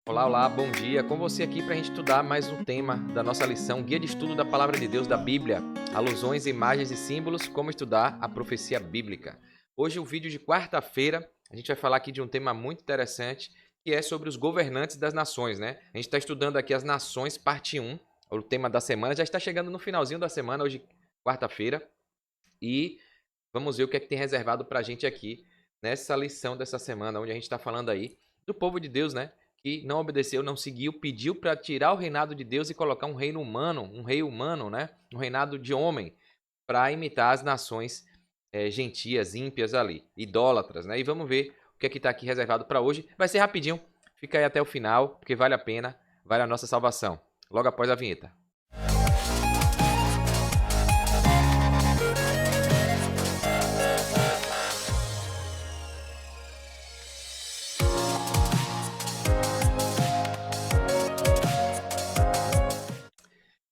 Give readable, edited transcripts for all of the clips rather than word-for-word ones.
Olá, olá, bom dia. Com você aqui para a gente estudar mais um tema da nossa lição, Guia de Estudo da Palavra de Deus da Bíblia, alusões, imagens e símbolos, como estudar a profecia bíblica. Hoje, o vídeo de quarta-feira, a gente vai falar aqui de um tema muito interessante, que é sobre os governantes das nações, né? A gente está estudando aqui as nações, parte 1, o tema da semana, já está chegando no finalzinho da semana, hoje, quarta-feira, e vamos ver o que é que tem reservado para a gente aqui nessa lição dessa semana, onde a gente está falando aí do povo de Deus, né? Que não obedeceu, não seguiu, pediu para tirar o reinado de Deus e colocar um reino humano, um rei humano, né? Um reinado de homem, para imitar as nações gentias, ímpias ali, idólatras, né? E vamos ver o que é que está aqui reservado para hoje. Vai ser rapidinho, fica aí até o final, porque vale a pena, vale a nossa salvação. Logo após a vinheta.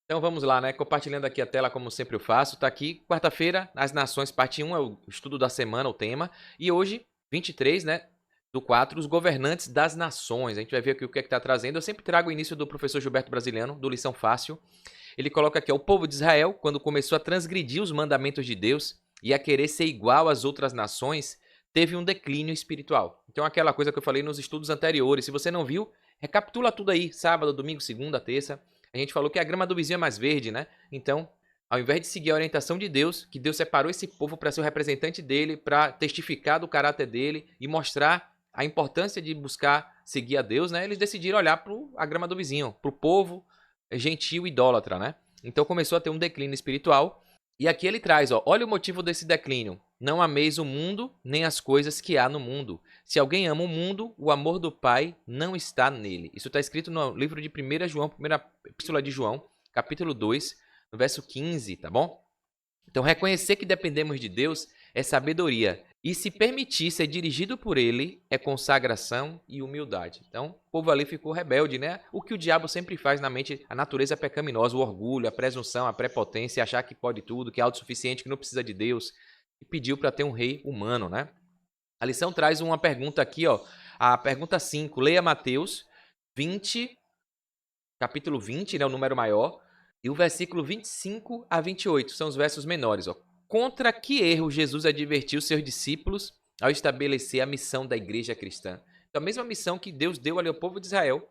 Então vamos lá, né? Compartilhando aqui a tela como sempre eu faço. Tá aqui, quarta-feira, as nações, parte 1, é o estudo da semana, o tema. E hoje, 23, né? Do 4, os governantes das nações. A gente vai ver aqui o que é que tá trazendo. Eu sempre trago o início do professor Gilberto Brasiliano, do Lição Fácil. Ele coloca aqui, ó, o povo de Israel, quando começou a transgredir os mandamentos de Deus e a querer ser igual às outras nações, teve um declínio espiritual. Então aquela coisa que eu falei nos estudos anteriores. Se você não viu, recapitula tudo aí, sábado, domingo, segunda, terça. A gente falou que a grama do vizinho é mais verde, né? Então, ao invés de seguir a orientação de Deus, que Deus separou esse povo para ser o representante dele, para testificar do caráter dele e mostrar a importância de buscar seguir a Deus, né? Eles decidiram olhar para a grama do vizinho, para o povo gentil idólatra, né? Então começou a ter um declínio espiritual. E aqui ele traz, ó, olha o motivo desse declínio. Não ameis o mundo, nem as coisas que há no mundo. Se alguém ama o mundo, o amor do Pai não está nele. Isso está escrito no livro de 1 João, primeira epístola de João, capítulo 2, no verso 15, tá bom? Então, reconhecer que dependemos de Deus é sabedoria. E se permitir ser dirigido por Ele é consagração e humildade. Então, o povo ali ficou rebelde, né? O que o diabo sempre faz na mente, a natureza pecaminosa, o orgulho, a presunção, a prepotência, achar que pode tudo, que é autossuficiente, que não precisa de Deus. E pediu para ter um rei humano, né? A lição traz uma pergunta aqui, ó. A pergunta 5. Leia Mateus 20, capítulo 20, né? O número maior. E o versículo 25 a 28 são os versos menores. Ó. Contra que erro Jesus advertiu seus discípulos ao estabelecer a missão da igreja cristã? Então, a mesma missão que Deus deu ali ao povo de Israel,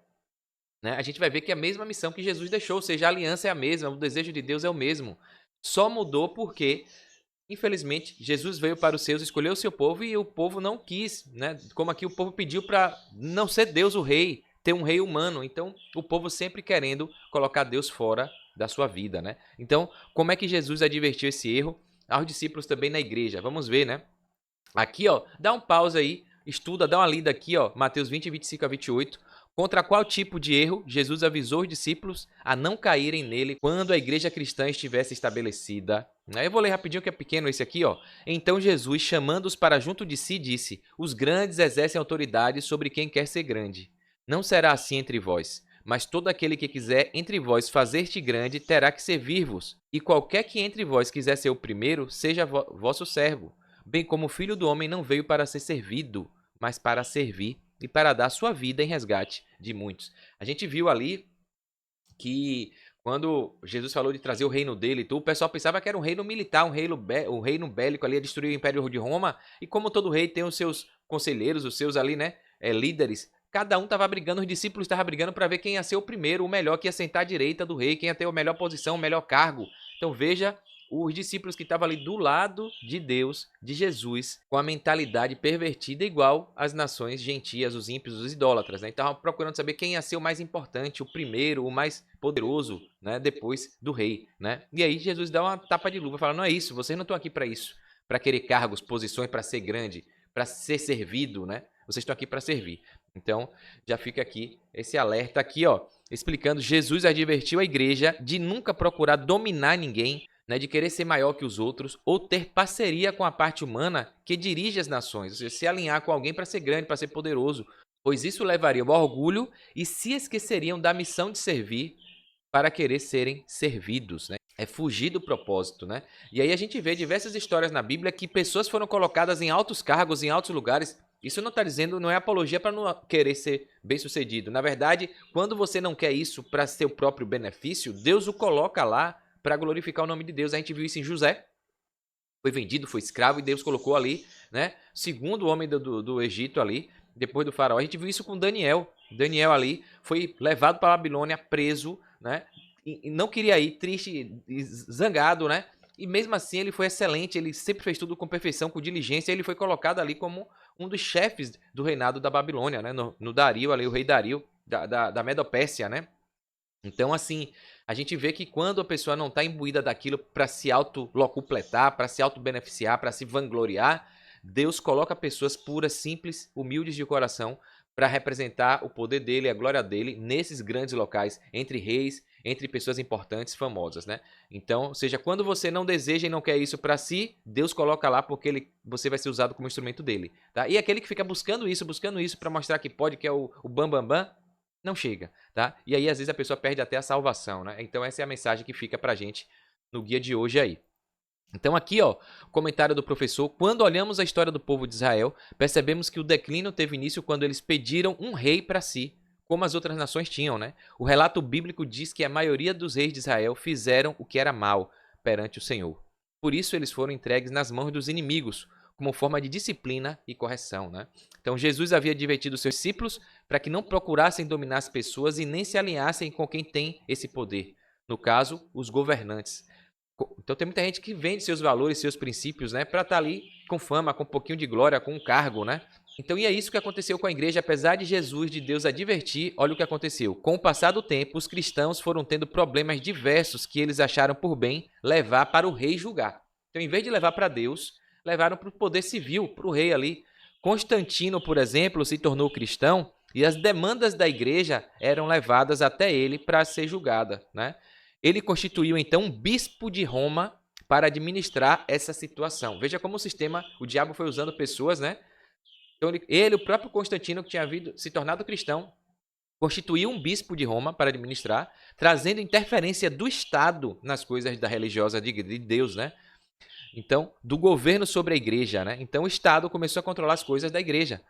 né? A gente vai ver que é a mesma missão que Jesus deixou, ou seja, a aliança é a mesma, o desejo de Deus é o mesmo. Só mudou porque, infelizmente, Jesus veio para os seus, escolheu o seu povo e o povo não quis, né? Como aqui o povo pediu para não ser Deus o rei, ter um rei humano. Então, o povo sempre querendo colocar Deus fora da sua vida, né? Então, como é que Jesus advertiu esse erro aos discípulos também na igreja? Vamos ver, né? Aqui, ó, dá um pause aí, estuda, dá uma lida aqui, ó, Mateus 20, 25 a 28. Contra qual tipo de erro Jesus avisou os discípulos a não caírem nele quando a igreja cristã estivesse estabelecida? Eu vou ler rapidinho que é pequeno esse aqui, ó. Então Jesus, chamando-os para junto de si, disse: os grandes exercem autoridade sobre quem quer ser grande. Não será assim entre vós, mas todo aquele que quiser entre vós fazer-te grande terá que servir-vos. E qualquer que entre vós quiser ser o primeiro, seja vosso servo. Bem como o Filho do Homem não veio para ser servido, mas para servir e para dar sua vida em resgate de muitos. A gente viu ali que quando Jesus falou de trazer o reino dele, o pessoal pensava que era um reino militar, um reino bélico ali, a destruir o Império de Roma. E como todo rei tem os seus conselheiros, os seus ali, né, líderes, cada um estava brigando, os discípulos estavam brigando para ver quem ia ser o primeiro, o melhor, que ia sentar à direita do rei, quem ia ter a melhor posição, o melhor cargo. Então veja os discípulos que estavam ali do lado de Deus, de Jesus, com a mentalidade pervertida igual às nações gentias, os ímpios, os idólatras, né? Estavam procurando saber quem ia ser o mais importante, o primeiro, o mais poderoso, né? Depois do rei, né? E aí Jesus dá uma tapa de luva, fala, não é isso, vocês não estão aqui para isso, para querer cargos, posições, para ser grande, para ser servido, né? Vocês estão aqui para servir. Então, já fica aqui esse alerta aqui, ó, explicando, Jesus advertiu a igreja de nunca procurar dominar ninguém, né, de querer ser maior que os outros ou ter parceria com a parte humana que dirige as nações, ou seja, se alinhar com alguém para ser grande, para ser poderoso, pois isso levaria ao orgulho e se esqueceriam da missão de servir para querer serem servidos, né? É fugir do propósito, né? E aí a gente vê diversas histórias na Bíblia que pessoas foram colocadas em altos cargos, em altos lugares, Isso não está dizendo, não é apologia para não querer ser bem-sucedido. Na verdade, quando você não quer isso para seu próprio benefício, Deus o coloca lá para glorificar o nome de Deus. A gente viu isso em José. Foi vendido, foi escravo e Deus colocou ali, né? Segundo homem do Egito ali, depois do faraó. A gente viu isso com Daniel. Daniel ali foi levado para a Babilônia, preso, né? E não queria ir, triste, zangado, né? E mesmo assim ele foi excelente, ele sempre fez tudo com perfeição, com diligência. Ele foi colocado ali como um dos chefes do reinado da Babilônia, né? No Dario ali, o rei Dario, da Medopécia, né? Então, assim, a gente vê que quando a pessoa não está imbuída daquilo para se autolocupletar, para se autobeneficiar, para se vangloriar, Deus coloca pessoas puras, simples, humildes de coração para representar o poder dele, a glória dele nesses grandes locais, entre reis, entre pessoas importantes, famosas, né? Então, ou seja, quando você não deseja e não quer isso para si, Deus coloca lá porque você vai ser usado como instrumento dele, tá? E aquele que fica buscando isso para mostrar que pode, que é o bam bam bam, não chega, tá? E aí, às vezes, a pessoa perde até a salvação, né? Então, essa é a mensagem que fica pra gente no guia de hoje aí. Então, aqui, ó, comentário do professor. Quando olhamos a história do povo de Israel, percebemos que o declínio teve início quando eles pediram um rei para si, como as outras nações tinham, né? O relato bíblico diz que a maioria dos reis de Israel fizeram o que era mal perante o Senhor. Por isso, eles foram entregues nas mãos dos inimigos, como forma de disciplina e correção, né? Então, Jesus havia advertido seus discípulos para que não procurassem dominar as pessoas e nem se alinhassem com quem tem esse poder. No caso, os governantes. Então, tem muita gente que vende seus valores, seus princípios, né, para estar ali com fama, com um pouquinho de glória, com um cargo, né? Então, e é isso que aconteceu com a igreja, apesar de Jesus, de Deus advertir, olha o que aconteceu. Com o passar do tempo, os cristãos foram tendo problemas diversos que eles acharam por bem levar para o rei julgar. Então, em vez de levar para Deus, levaram para o poder civil, para o rei ali. Constantino, por exemplo, se tornou cristão e as demandas da igreja eram levadas até ele para ser julgada, né? Ele constituiu então um bispo de Roma para administrar essa situação. Veja como o diabo foi usando pessoas, né? Então ele, o próprio Constantino, que tinha se tornado cristão, constituiu um bispo de Roma para administrar, trazendo interferência do Estado nas coisas da religiosa de Deus, né? Então, do governo sobre a igreja, né? Então o Estado começou a controlar as coisas da igreja.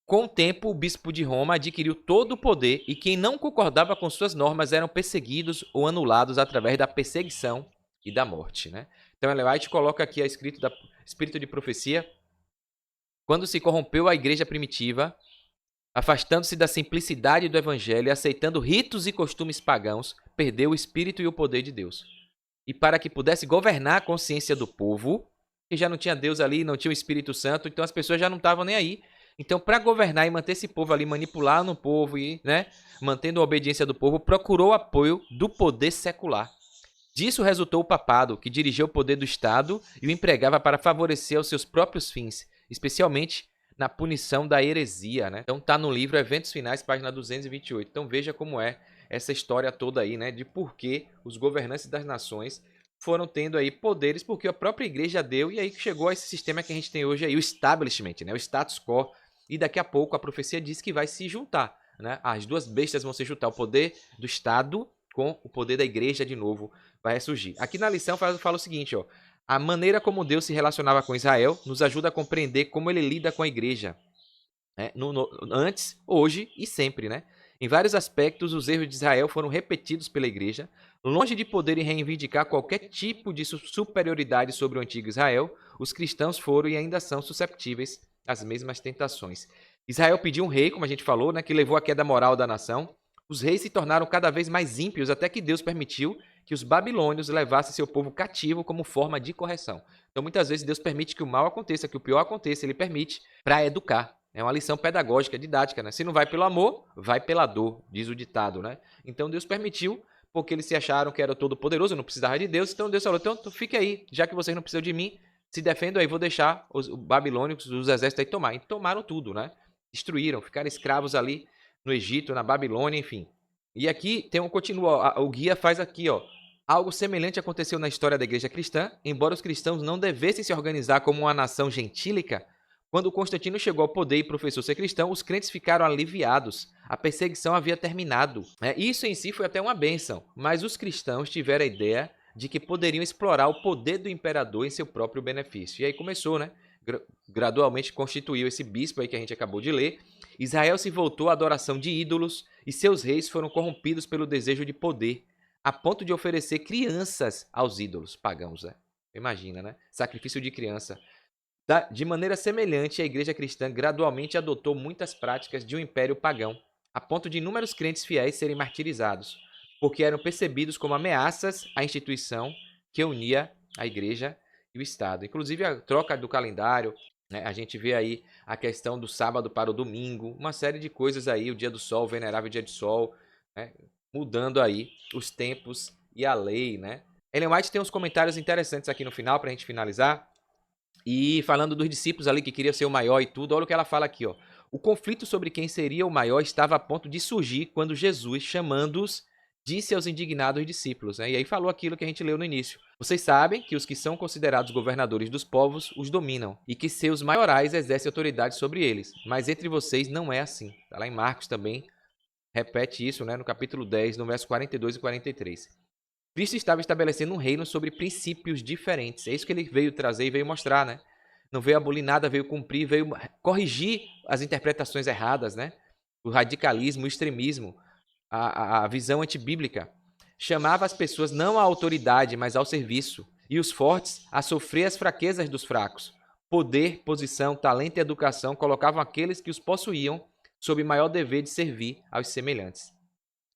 Com o tempo, o bispo de Roma adquiriu todo o poder e quem não concordava com suas normas eram perseguidos ou anulados através da perseguição e da morte, né? Então, Ellen White coloca aqui a espírito de profecia. Quando se corrompeu a igreja primitiva, afastando-se da simplicidade do evangelho e aceitando ritos e costumes pagãos, perdeu o espírito e o poder de Deus. E para que pudesse governar a consciência do povo, que já não tinha Deus ali, não tinha o Espírito Santo, então as pessoas já não estavam nem aí. Então, para governar e manter esse povo ali, manipular no povo e, né, mantendo a obediência do povo, procurou o apoio do poder secular. Disso resultou o papado, que dirigia o poder do Estado e o empregava para favorecer os seus próprios fins, especialmente na punição da heresia, né? Então está no livro Eventos Finais, página 228. Então veja como é essa história toda aí, né, de por que os governantes das nações foram tendo aí poderes, porque a própria igreja deu, e aí chegou a esse sistema que a gente tem hoje aí, o establishment, né, o status quo, e daqui a pouco a profecia diz que vai se juntar, né, as duas bestas vão se juntar, o poder do Estado com o poder da igreja de novo vai surgir. Aqui na lição fala o seguinte, ó, a maneira como Deus se relacionava com Israel nos ajuda a compreender como ele lida com a igreja, né, antes, hoje e sempre, né? Em vários aspectos, os erros de Israel foram repetidos pela igreja. Longe de poderem reivindicar qualquer tipo de superioridade sobre o antigo Israel, os cristãos foram e ainda são susceptíveis às mesmas tentações. Israel pediu um rei, como a gente falou, né, que levou à queda moral da nação. Os reis se tornaram cada vez mais ímpios, até que Deus permitiu que os babilônios levassem seu povo cativo como forma de correção. Então, muitas vezes, Deus permite que o mal aconteça, que o pior aconteça, ele permite para educar. É uma lição pedagógica, didática, né? Se não vai pelo amor, vai pela dor, diz o ditado, né? Então Deus permitiu, porque eles se acharam que era todo poderoso, não precisava de Deus. Então Deus falou, então fique aí, já que vocês não precisam de mim, se defendam aí, vou deixar os babilônicos, os exércitos aí tomar. E tomaram tudo, né? Destruíram, ficaram escravos ali no Egito, na Babilônia, enfim. E aqui continua, o guia faz aqui, ó. Algo semelhante aconteceu na história da igreja cristã, embora os cristãos não devessem se organizar como uma nação gentílica. Quando Constantino chegou ao poder e professou ser cristão, os crentes ficaram aliviados. A perseguição havia terminado. Isso em si foi até uma bênção, mas os cristãos tiveram a ideia de que poderiam explorar o poder do imperador em seu próprio benefício. E aí começou, né? gradualmente constituiu esse bispo aí que a gente acabou de ler. Israel se voltou à adoração de ídolos e seus reis foram corrompidos pelo desejo de poder, a ponto de oferecer crianças aos ídolos pagãos, né? Imagina, né? Sacrifício de criança. De maneira semelhante, a igreja cristã gradualmente adotou muitas práticas de um império pagão, a ponto de inúmeros crentes fiéis serem martirizados, porque eram percebidos como ameaças à instituição que unia a igreja e o Estado. Inclusive a troca do calendário, né? A gente vê aí a questão do sábado para o domingo, uma série de coisas aí, o dia do sol, o venerável dia do sol, né? Mudando aí os tempos e a lei, né? Ellen White tem uns comentários interessantes aqui no final para a gente finalizar. E falando dos discípulos ali que queriam ser o maior e tudo, olha o que ela fala aqui, ó. O conflito sobre quem seria o maior estava a ponto de surgir quando Jesus, chamando-os, disse aos indignados discípulos, né? E aí falou aquilo que a gente leu no início. Vocês sabem que os que são considerados governadores dos povos os dominam e que seus maiorais exercem autoridade sobre eles. Mas entre vocês não é assim. Está lá em Marcos também, repete isso, né? No capítulo 10, no verso 42 e 43. Cristo estava estabelecendo um reino sobre princípios diferentes. É isso que ele veio trazer e veio mostrar, né? Não veio abolir nada, veio cumprir, veio corrigir as interpretações erradas, né? O radicalismo, o extremismo, a visão antibíblica. Chamava as pessoas não à autoridade, mas ao serviço. E os fortes a sofrer as fraquezas dos fracos. Poder, posição, talento e educação colocavam aqueles que os possuíam sob maior dever de servir aos semelhantes.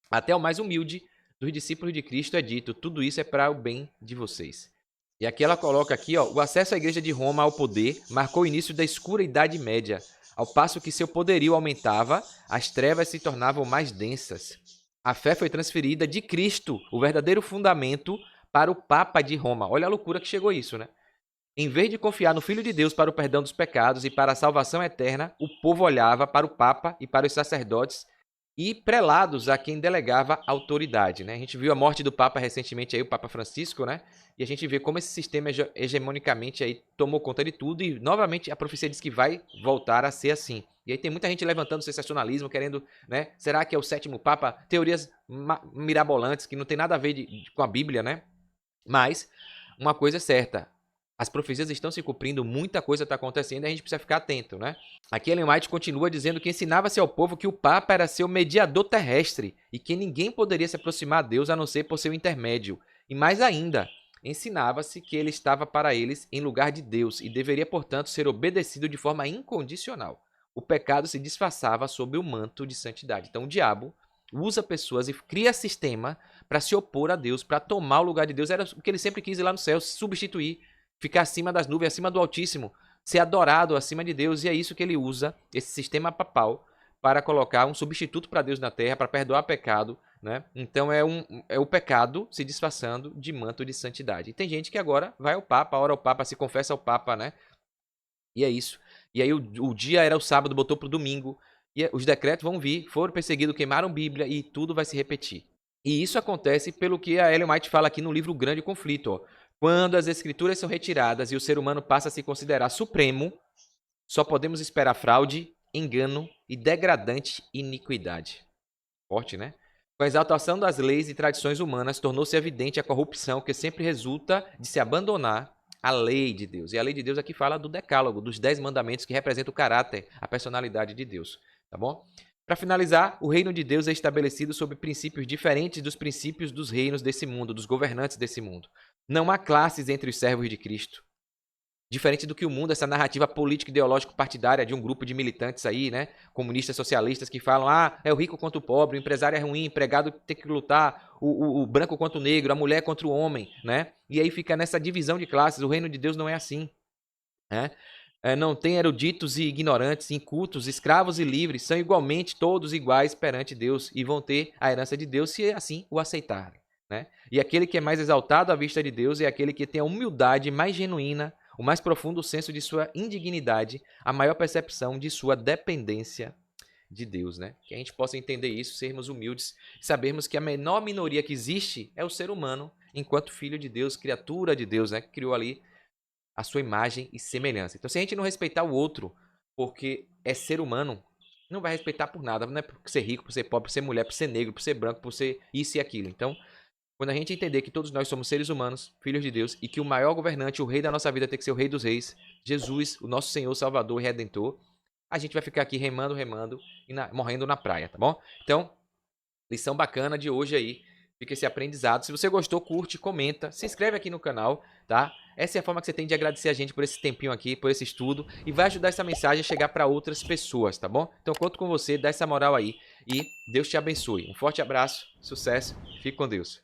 Até o mais humilde dos discípulos de Cristo é dito, tudo isso é para o bem de vocês. E aqui ela coloca aqui, ó, o acesso à igreja de Roma ao poder marcou o início da escura Idade Média. Ao passo que seu poderio aumentava, as trevas se tornavam mais densas. A fé foi transferida de Cristo, o verdadeiro fundamento, para o Papa de Roma. Olha a loucura que chegou isso, né? Em vez de confiar no Filho de Deus para o perdão dos pecados e para a salvação eterna, o povo olhava para o Papa e para os sacerdotes e prelados a quem delegava autoridade, né? A gente viu a morte do Papa recentemente aí, o Papa Francisco, né? E a gente vê como esse sistema hegemonicamente aí tomou conta de tudo e novamente a profecia diz que vai voltar a ser assim. E aí tem muita gente levantando o sensacionalismo, querendo, né? Será que é o sétimo Papa? Teorias mirabolantes que não tem nada a ver com a Bíblia, né? Mas uma coisa é certa, as profecias estão se cumprindo, muita coisa está acontecendo e a gente precisa ficar atento, né? Aqui Ellen White continua dizendo que ensinava-se ao povo que o Papa era seu mediador terrestre e que ninguém poderia se aproximar a Deus a não ser por seu intermédio. E mais ainda, ensinava-se que ele estava para eles em lugar de Deus e deveria, portanto, ser obedecido de forma incondicional. O pecado se disfarçava sob o manto de santidade. Então o diabo usa pessoas e cria sistema para se opor a Deus, para tomar o lugar de Deus. Era o que ele sempre quis ir lá no céu, se substituir, ficar acima das nuvens, acima do Altíssimo, ser adorado acima de Deus. E é isso que ele usa, esse sistema papal, para colocar um substituto para Deus na terra, para perdoar pecado, né? Então é o pecado se disfarçando de manto de santidade. E tem gente que agora vai ao Papa, ora ao Papa, se confessa ao Papa, né? E é isso. E aí o dia era o sábado, botou para o domingo. E os decretos vão vir, foram perseguidos, queimaram Bíblia e tudo vai se repetir. E isso acontece pelo que a Ellen White fala aqui no livro Grande Conflito. Ó. Quando as escrituras são retiradas e o ser humano passa a se considerar supremo, só podemos esperar fraude, engano e degradante iniquidade. Forte, né? Com a exaltação das leis e tradições humanas, tornou-se evidente a corrupção que sempre resulta de se abandonar a lei de Deus. E a lei de Deus aqui fala do decálogo, dos 10 mandamentos que representam o caráter, a personalidade de Deus. Tá bom? Para finalizar, o reino de Deus é estabelecido sob princípios diferentes dos princípios dos reinos desse mundo, dos governantes desse mundo. Não há classes entre os servos de Cristo. Diferente do que o mundo, essa narrativa político-ideológico-partidária de um grupo de militantes aí, né? Comunistas, socialistas, que falam, é o rico contra o pobre, o empresário é ruim, o empregado tem que lutar, o branco contra o negro, a mulher contra o homem, né? E aí fica nessa divisão de classes. O reino de Deus não é assim, né? Não tem eruditos e ignorantes, incultos, escravos e livres, são igualmente todos iguais perante Deus e vão ter a herança de Deus se assim o aceitarem, né? E aquele que é mais exaltado à vista de Deus é aquele que tem a humildade mais genuína, o mais profundo senso de sua indignidade, a maior percepção de sua dependência de Deus, né? Que a gente possa entender isso, sermos humildes, sabermos que a menor minoria que existe é o ser humano, enquanto filho de Deus, criatura de Deus, né? Que criou ali a sua imagem e semelhança. Então, se a gente não respeitar o outro porque é ser humano, não vai respeitar por nada, não é por ser rico, por ser pobre, por ser mulher, por ser negro, por ser branco, por ser isso e aquilo. Então, Quando a gente entender que todos nós somos seres humanos, filhos de Deus, e que o maior governante, o rei da nossa vida tem que ser o rei dos reis, Jesus, o nosso Senhor, Salvador e Redentor, a gente vai ficar aqui remando e morrendo na praia, tá bom? Então, lição bacana de hoje aí. Fica esse aprendizado. Se você gostou, curte, comenta, se inscreve aqui no canal, tá? Essa é a forma que você tem de agradecer a gente por esse tempinho aqui, por esse estudo, e vai ajudar essa mensagem a chegar para outras pessoas, tá bom? Então, conto com você, dá essa moral aí e Deus te abençoe. Um forte abraço, sucesso, fique com Deus.